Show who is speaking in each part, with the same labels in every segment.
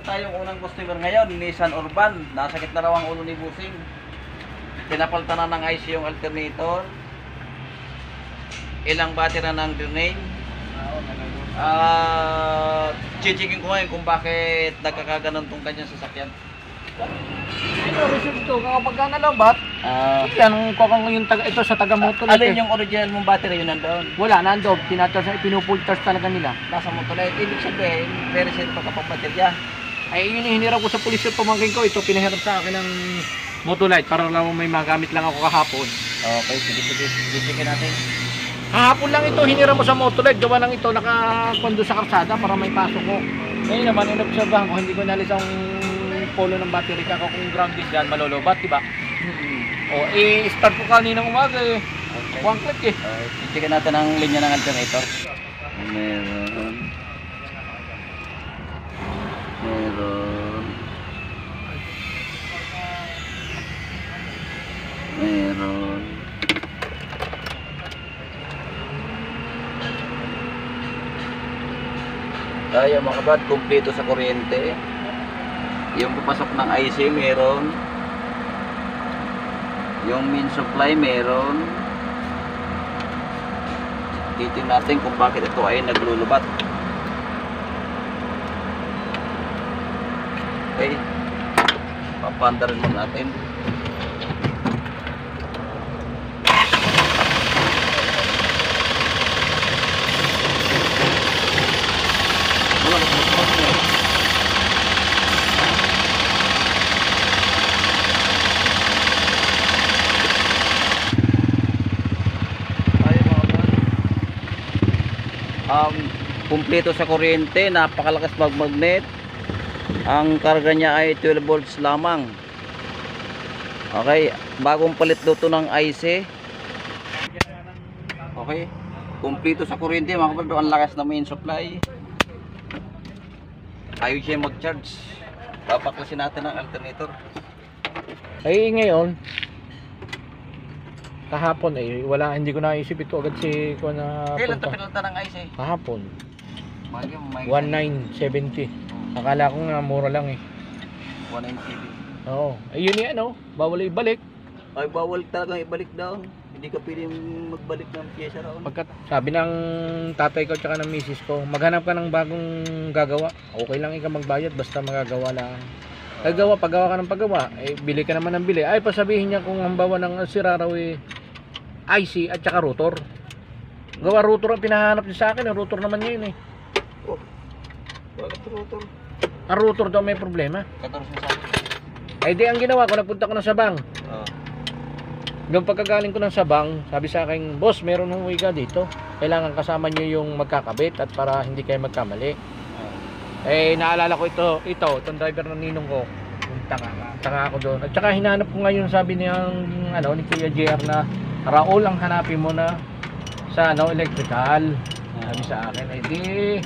Speaker 1: tayong unang customer ngayon, Nissan Urban. Nasakit na raw ang ulo ni Busing. Pinapalitan na ng IC yung alternator. Ilang battery na ng grenade. Chichikin ko ngayon kung bakit nagkakaganon tong kanyang sasakyan.
Speaker 2: Ito, receive ito. Kapag ka nalabat, yan, kung yung ito sa taga-motor.
Speaker 1: Alin yung original mong battery yun nandoon?
Speaker 2: Wala, nandoon. Pinupull charge talaga nila.
Speaker 1: Nasa motorlight. Ibig sabihin, very safe pa kapag baterya.
Speaker 2: Ay, yun yung hinirap ko sa pulis yung pamangkin ko. Ito, pinahirap sa akin ng Motolite para lang may magamit lang ako kahapon.
Speaker 1: Okay, sige. Chichikin natin.
Speaker 2: Kahapon lang ito, hinirap mo sa Motolite. Gawa lang ito, nakakondo sa karsada para may pasok ko. Ngayon naman, inobserbahan ko, hindi ko nalis ang polo ng battery ka. Kung grounded dyan, malolobat, diba? O, i-start ko kaninang umaga eh.
Speaker 1: Okay.
Speaker 2: One click eh.
Speaker 1: Chichikin natin ang linya ng alternator. Meron. Kaya mga kabad, kumpleto sa kuryente. Yung papasok ng IC meron. Yung main supply meron. Titingnan natin kung bakit ito ay naglulubat. Okay. Papandarin mo natin. Kumpleto sa kuryente, napakalakas magmagnet. Ang karga niya ay 12 volts lamang. Okay, bagong palit daw to ng IC. Okay, kumpleto sa kuryente mga kapatid, ang lakas na main supply. Ayaw siya mag-charge. Papaklasin natin ang alternator.
Speaker 2: Ay ngayon, kahapon wala, hindi ko naisip ito agad si ko na
Speaker 1: Kailan
Speaker 2: punta.
Speaker 1: ito pinalitan ng IC?
Speaker 2: Kahapon,
Speaker 1: May
Speaker 2: 1970. Akala ko nga mura lang eh.
Speaker 1: 1970.
Speaker 2: Oo. Ayun yan oh, bawal ibalik.
Speaker 1: Ay bawal talagang ibalik daw. Hindi ka pwedeng magbalik ng pyesa raw.
Speaker 2: Pagkat sabi ng tatay ko tsaka ng misis ko, maghanap ka ng bagong gagawa. Okay lang ikaw magbayad basta magagawa lang. Paggawa ka ng paggawa, bili ka naman ng bili. Ay pasabihin niya kung hambawa ng sira raw IC at saka rotor. Gawa rotor ang pinahanap niya sa akin, ang rotor naman yun eh.
Speaker 1: Oh. Bakit rotor?
Speaker 2: Ang rotor daw may problema.
Speaker 1: 14 sa akin.
Speaker 2: Ay di ang ginawa ko, nagpunta ko ng Sabang. Nung pagkagaling ko ng Sabang, sabi sa akin, boss, meron ng uwiga dito. Kailangan kasama niyo yung magkakabit at para hindi kayo magkamali. Naalala ko itong driver ng ninong ko. Yung tanga ako doon. At saka hinanap ko ngayon, sabi niya ni Kuya JR na Raul ang hanapin mo na sa electrical. Sabi sa akin, di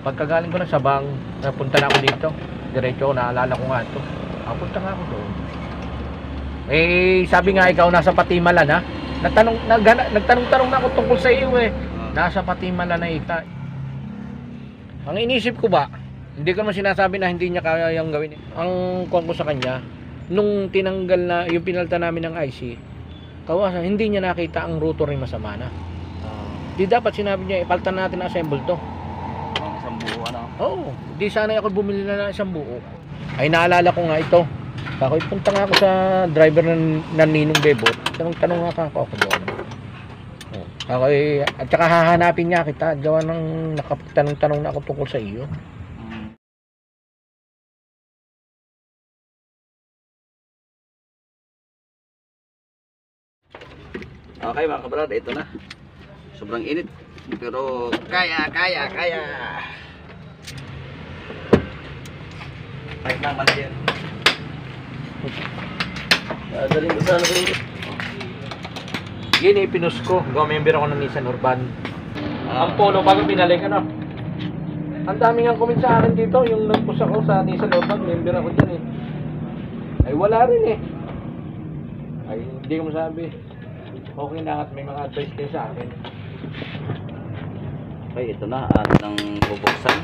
Speaker 2: pagkagaling ko ng Sabang, napunta na ako dito. Diretso, naalala ko nga ito. Punta nga ako doon. Sabi nga ikaw nasa Patimalan ha. Nagtanong-tanong na ako tungkol sa iyo eh. Nasa Patimalan na ita. Ang inisip ko ba, hindi ko naman sinasabi na hindi niya kaya yung gawin. Ang kuwan ko sa kanya, nung tinanggal na yung pinalta namin ng IC, kawasan, hindi niya nakita ang rotor ni masama na. Di dapat sinabi niya, ipaltan natin ang assemble to.
Speaker 1: Isang buo ano?
Speaker 2: Oo, di sana ako bumili na ng isang buo. Ay naalala ko nga ito. Ako punta nga ako sa driver ng Ninong Bebot. Tanong nga ako doon. At saka hahanapin niya kita. Gawa ng nakapagtanong-tanong na ako tungkol sa iyo.
Speaker 1: Okay mga kabrad, ito na. Sobrang init. Pero kaya. Kahit lang manager. Daling ko sana rin.
Speaker 2: Yun pinus ko. Member ako ng Nissan Urban. Ang polo bago pinalik ano. Ang daming ang comment sa akin dito. Yung nagpost ako sa Nissan Urban, member ako dyan eh. Ay wala rin eh. Ay hindi ko masabi. Okay na at may mga advice din sa akin.
Speaker 1: Okay, ito na. At nang bubuksan.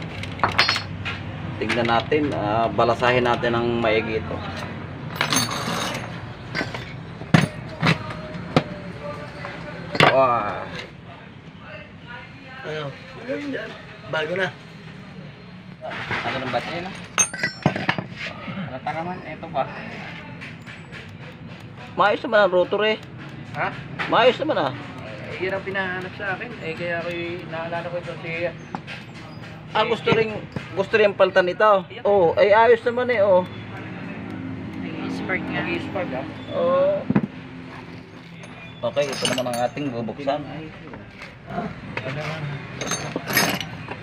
Speaker 1: Tingnan natin, balasahin natin ng maigi ito. Wow.
Speaker 3: Ano? Bago na.
Speaker 1: Ano ng battery na? Halata naman, ito ba? Maayos naman ang rotor eh.
Speaker 2: Ha?
Speaker 1: Maayos naman ah.
Speaker 2: Yun ang pinahanap sa akin. Kaya ako naalala ko ito si...
Speaker 1: Gusto rin palitan ito. Oh, ay ayos naman eh, oh.
Speaker 4: Spark nga.
Speaker 2: Nag-spark ha?
Speaker 1: Oh. Okay, ito naman ang ating bubuksan.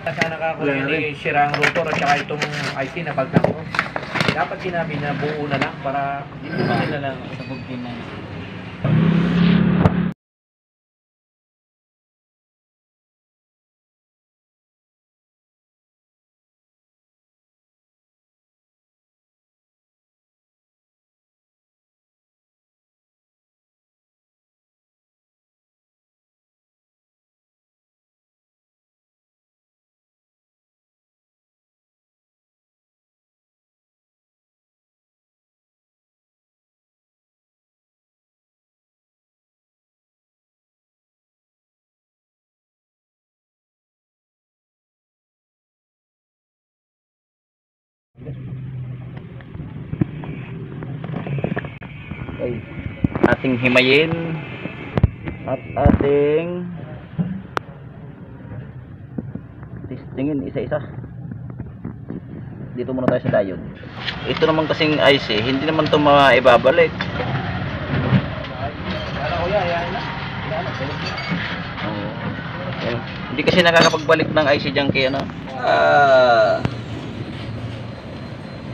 Speaker 2: Sana ka ako sira ang rotor at saka itong IC na pagtangko. Dapat sinabi na buo na lang para hindi na lang sa bugtin na yun.
Speaker 1: Okay. Ating himayin at ating testingin isa-isa. Dito muna tayo sa diode. Ito naman kasing IC, hindi naman ito maibabalik.
Speaker 2: Kala ko yan na.
Speaker 1: Oo. Ayan. Hindi kasi nakakapagbalik ng IC dyan kaya ano.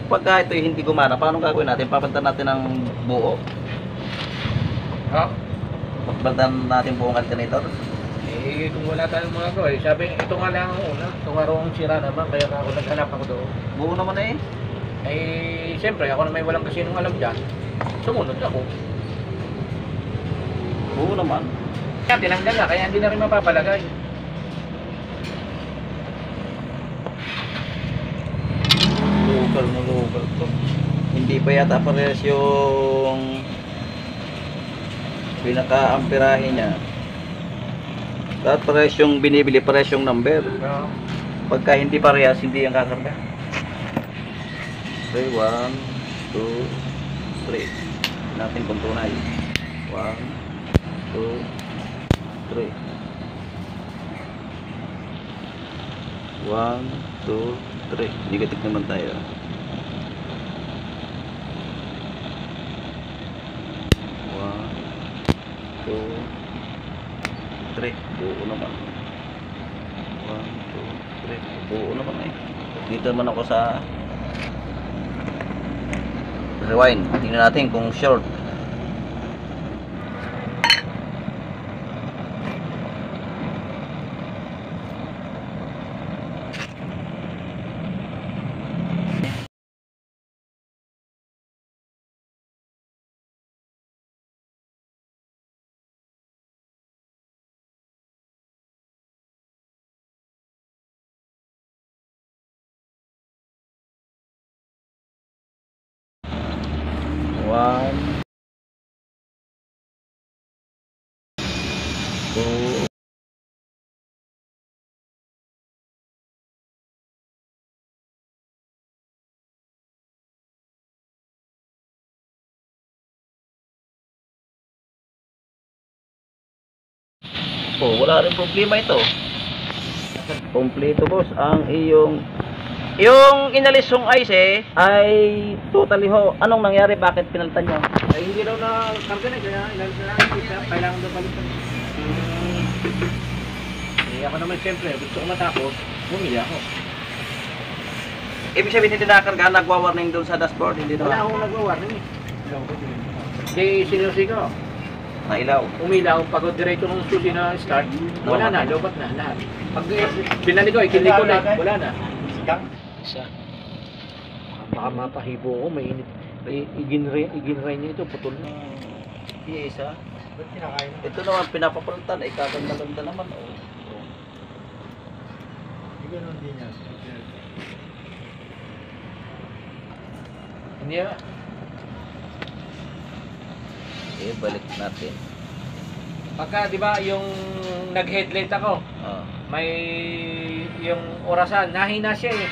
Speaker 1: Pagka ito hindi gumana, paano gagawin natin? Papalitan natin ng buo.
Speaker 2: Ha?
Speaker 1: Papalitan natin buong alternator.
Speaker 2: Kung wala tayong mga ko sabi, ito nga lang ang una. Ito nga roong sira naman, kaya ako naghanap ako doon.
Speaker 1: Buo naman eh.
Speaker 2: Siyempre, ako na may walang kasinong alam dyan. Sumunod ako.
Speaker 1: Buo naman.
Speaker 2: Kaya tinanggal na, kaya hindi na rin mapapalagay.
Speaker 1: Local to. Hindi pa yata parehas yung pinaka-amperahe niya. Dapat parehas yung binibili, parehas yung number. Pagka hindi parehas, hindi yung kakarga. Okay, 1, 2, 3. Natin kung tunay. 1, 2, 3. 1, 2, 3. Negative naman tayo. 1, 2, 3. Buo naman. 1, 2, 3. Buo naman eh. Dito naman ako sa rewind. Tingnan natin kung short. One, two, oh, wala rin problema ito. Kompleto boss ang iyong inalis yung ice ay totally ho. Anong nangyari? Bakit pinalitan nyo?
Speaker 2: Ay, hindi daw na karga na, kaya ilan na lang, kailangan daw balikan. Ako naman siyempre, gusto ko matapos, bumili ako.
Speaker 1: Ibig sabihin hindi nakakarga, nagwa-warning doon sa dashboard, hindi
Speaker 2: Wala
Speaker 1: na
Speaker 2: akong nagwa-warning eh. Di sinusi ko.
Speaker 1: nailaw.
Speaker 2: Umilaw, pag diretso ng susi na start, wala na, lobat na, lahat. Pag binalik ko, ikindi ko na, wala na. Isa. Baka mapahibo ko, may init. Iginray niya ito, putol na.
Speaker 1: Isa. Ito naman pinapapalitan, ay kaganda-ganda naman.
Speaker 2: Hindi na.
Speaker 1: Okay, balik natin.
Speaker 2: Pagka, di ba, yung nag-headlight ako,
Speaker 1: Oh.
Speaker 2: may yung orasan, nahina siya eh.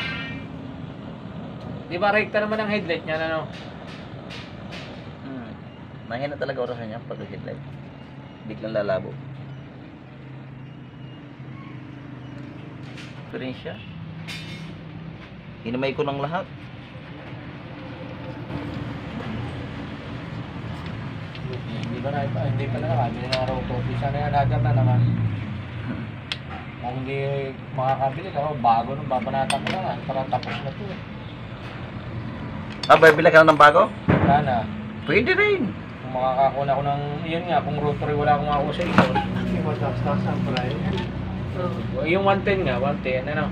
Speaker 2: Di ba, rekta naman ang headlight niya, ano?
Speaker 1: Mahina talaga orasan niya pag headlight. Biglang lalabo. Pero rin siya. Hinimay ko ng lahat.
Speaker 2: Hindi ba na, hindi pa na nakabili ng raw coffee. Sana yan agad na naman. Kung hindi makakabili ka, bago nung babanatan ko na nga. Parang tapos na to eh.
Speaker 1: Bibili ka na ng bago?
Speaker 2: Sana.
Speaker 1: Pwede rin.
Speaker 2: Kung makakakuna ko ng, yun nga, kung rotary wala akong ako sa ito.
Speaker 3: Hindi mo tax-tax ang price.
Speaker 2: Yung 110 nga, 110, ano?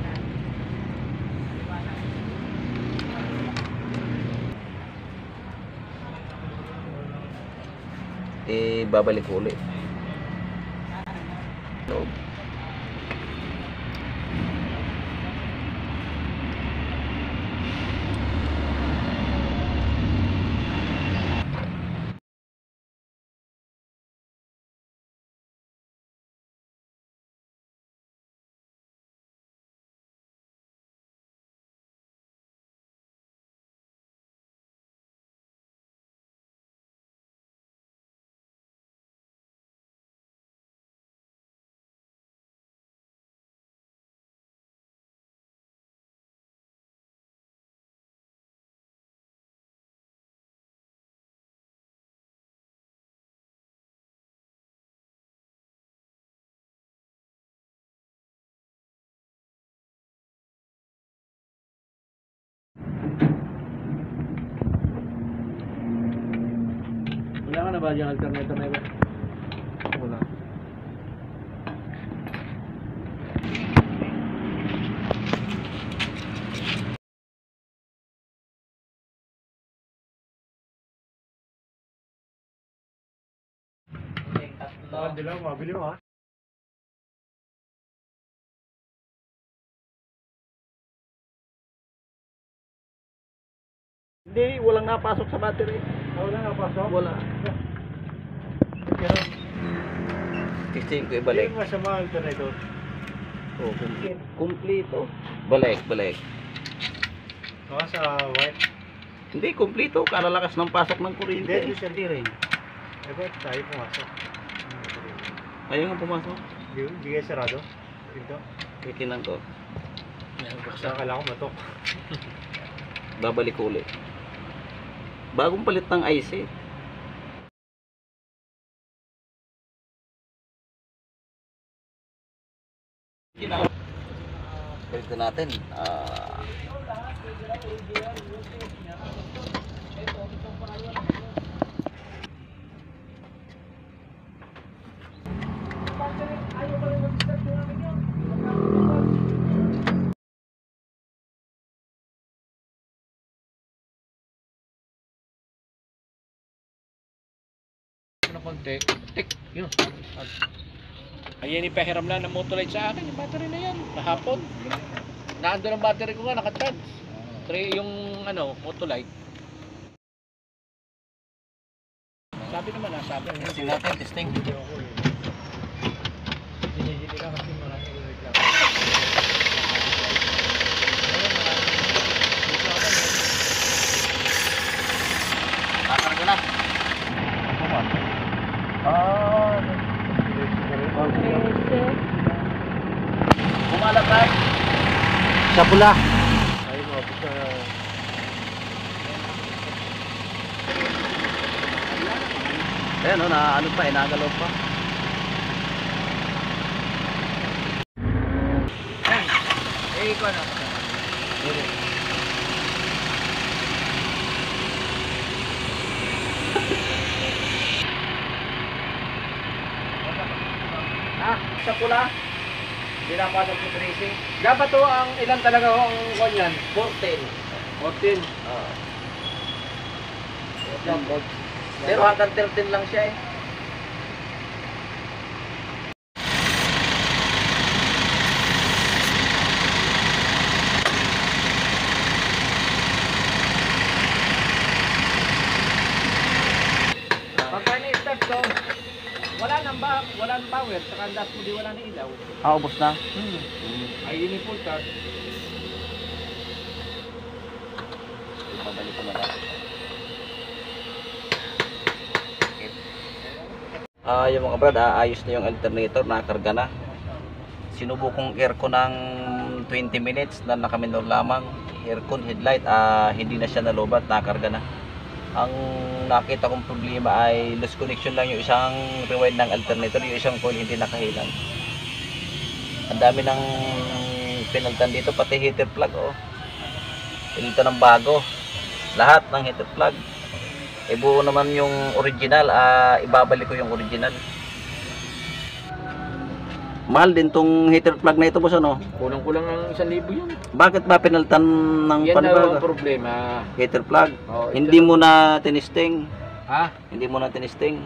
Speaker 1: Babalik ulit. Loob.
Speaker 2: Wala ka na ba yung alternator na iba? Wala.
Speaker 3: Hindi lang, mabili mo ha.
Speaker 1: Hindi, walang napasok sa battery.
Speaker 3: Wala nga pasok.
Speaker 1: Wala.
Speaker 3: Pero,
Speaker 1: Testing ko
Speaker 3: hindi
Speaker 1: ibalik.
Speaker 3: masama ang alternator.
Speaker 1: Oh, kumpleto. Balik.
Speaker 3: Baka sa white.
Speaker 1: Hindi, kumpleto. Kalalakas ng pasok ng kuryente.
Speaker 3: Hindi, siya.
Speaker 1: Hindi rin.
Speaker 3: Eh, ba't tayo pumasok?
Speaker 1: Ayaw nga pumasok.
Speaker 3: Hindi kayo sarado? Pinto?
Speaker 1: Titingnan ko.
Speaker 3: Basta akala ko matok.
Speaker 1: Babalik ulit. Bagong palit ng IC. Balikan natin.
Speaker 2: Ano konti? Tik! Yun. Ayan ipahiram lang ng Motolite sa akin. Yung battery na yan. Kahapon. Naandun ang battery ko nga. Nakacharge. Yung ano, Motolite. Sabi naman sabi.
Speaker 1: Testing natin, testing.
Speaker 3: Hinihili ka kasi marami ko reklamo.
Speaker 1: Takarga na. Kumalat tayo.
Speaker 2: Sa pula.
Speaker 3: Ay, mabot sa...
Speaker 1: Ayan o, ano pa, nagalaw pa.
Speaker 2: Eh, ikaw na. Sa pula. Hindi na pasok sa tracing. Dapat to ang ilan talaga ho ang kanyan?
Speaker 1: 14.
Speaker 2: 14.
Speaker 1: Pero hanggang 13 lang siya eh.
Speaker 2: power, saka ang dashboard di wala na ilaw.
Speaker 1: Ubos na.
Speaker 2: Ay, yun yung full charge.
Speaker 1: Babalik ko na lang. Yung mga brad, ayos na yung alternator, nakakarga na. Sinubukong aircon ng 20 minutes na nakaminor lamang. Aircon, headlight, hindi na siya nalubat, nakakarga na. Ang nakita kong problema ay loose connection lang yung isang rewind ng alternator, yung isang coil hindi nakahilang. Ang dami ng pinaltan dito, pati heater plug, oh. Pinaltan ng bago. Lahat ng heater plug. Buo naman yung original, ibabalik ko yung original. Mahal din tong heater plug na ito, boss, ano?
Speaker 2: Kulang-kulang ang 1,000 yun.
Speaker 1: Bakit ba pinaltan ng
Speaker 2: Yan na
Speaker 1: panibago?
Speaker 2: ang problema.
Speaker 1: Heater plug?
Speaker 2: Oh,
Speaker 1: Hindi mo na tinisting.
Speaker 2: Ha?
Speaker 1: Hindi mo na tinisting.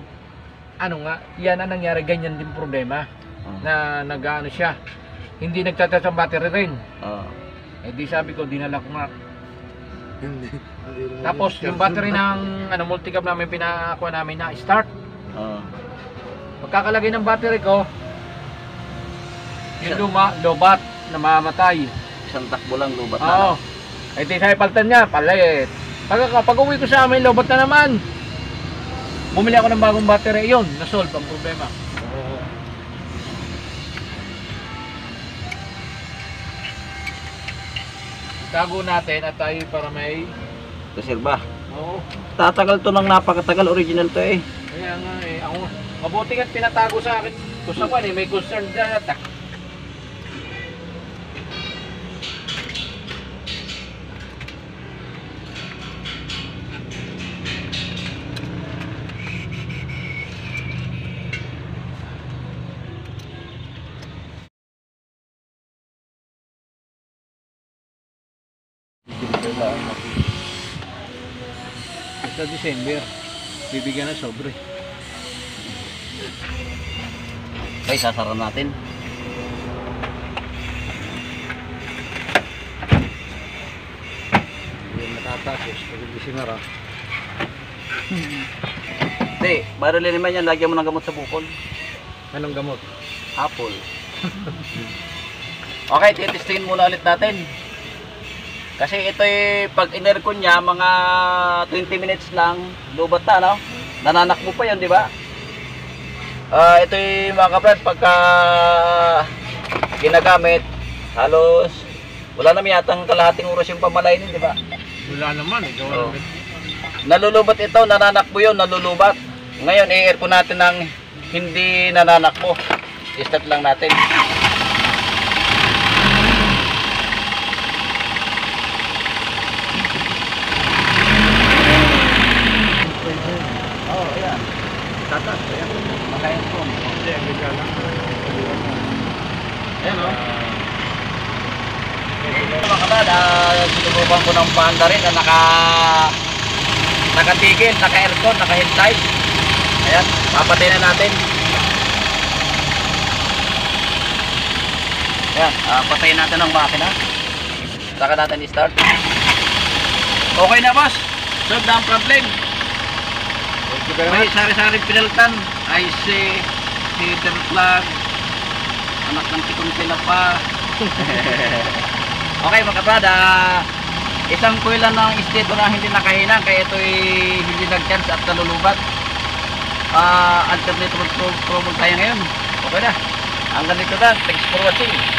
Speaker 2: Ano nga, yan ang nangyari, ganyan din problema. Na nag-ano siya. Hindi nagtatas ang battery rin. Di sabi ko, dinala ko nga. Tapos yung battery ng multicam namin pinakuha namin na start. Pagkakalagay ng battery ko, yung lobat, namamatay.
Speaker 1: Isang takbo lang, lubat na.
Speaker 2: Oo. Di sabi paltan niya, palit. Pag uwi ko sa amin, lobat na naman. Bumili ako ng bagong battery, yun, na-solve ang problema. Tago natin at tayo para may
Speaker 1: Reserba.
Speaker 2: Oo.
Speaker 1: Tatagal to ng napakatagal, original to eh.
Speaker 2: Kaya nga ako mabuti nga pinatago sa akin. Gusto ko may concern dyan at sa December bibigyan ng sobre.
Speaker 1: Okay, sasara natin.
Speaker 3: Hindi matatapos. Pag hindi sinara.
Speaker 1: Hindi, barili naman yan, lagyan mo ng gamot sa bukol.
Speaker 2: Anong gamot?
Speaker 1: Apple. Okay, titestingin muna ulit natin. Kasi ito pag in-aircon niya, mga 20 minutes lang, lubat na, no? Nananakbo pa yun, di ba? Ito mga kabrad, pagka ginagamit, halos wala naman yatang kalahating oras yung pamalainin, di ba?
Speaker 2: Wala naman,
Speaker 1: Oh. Nalulubat ito, nananakbo yun, nalulubat. Ngayon, i-aircon natin ng hindi nananakbo. I-start lang natin. Oh, ayan. Tatas, ayan. Makayan po.
Speaker 3: Hindi, ang ganda lang.
Speaker 1: Ayan, o. Mga kabrad, sinubukan ko ng panda rin na nakatigil, naka-aircon, naka-headlight. Ayan, papatay na natin. Ayan, patayin natin ang makina. Saka natin i-start. Okay na, boss. Solve na ang problem. May sari-sari pinalitan. IC, heater plug, anak ng tikong sila pa. Okay mga kabrad, isang coil lang ng stator na hindi nakahinang, kaya ito'y hindi nag-charge at nalulubat. Alternative problem tayo ngayon. Okay na. Hanggang dito na. Thanks for watching.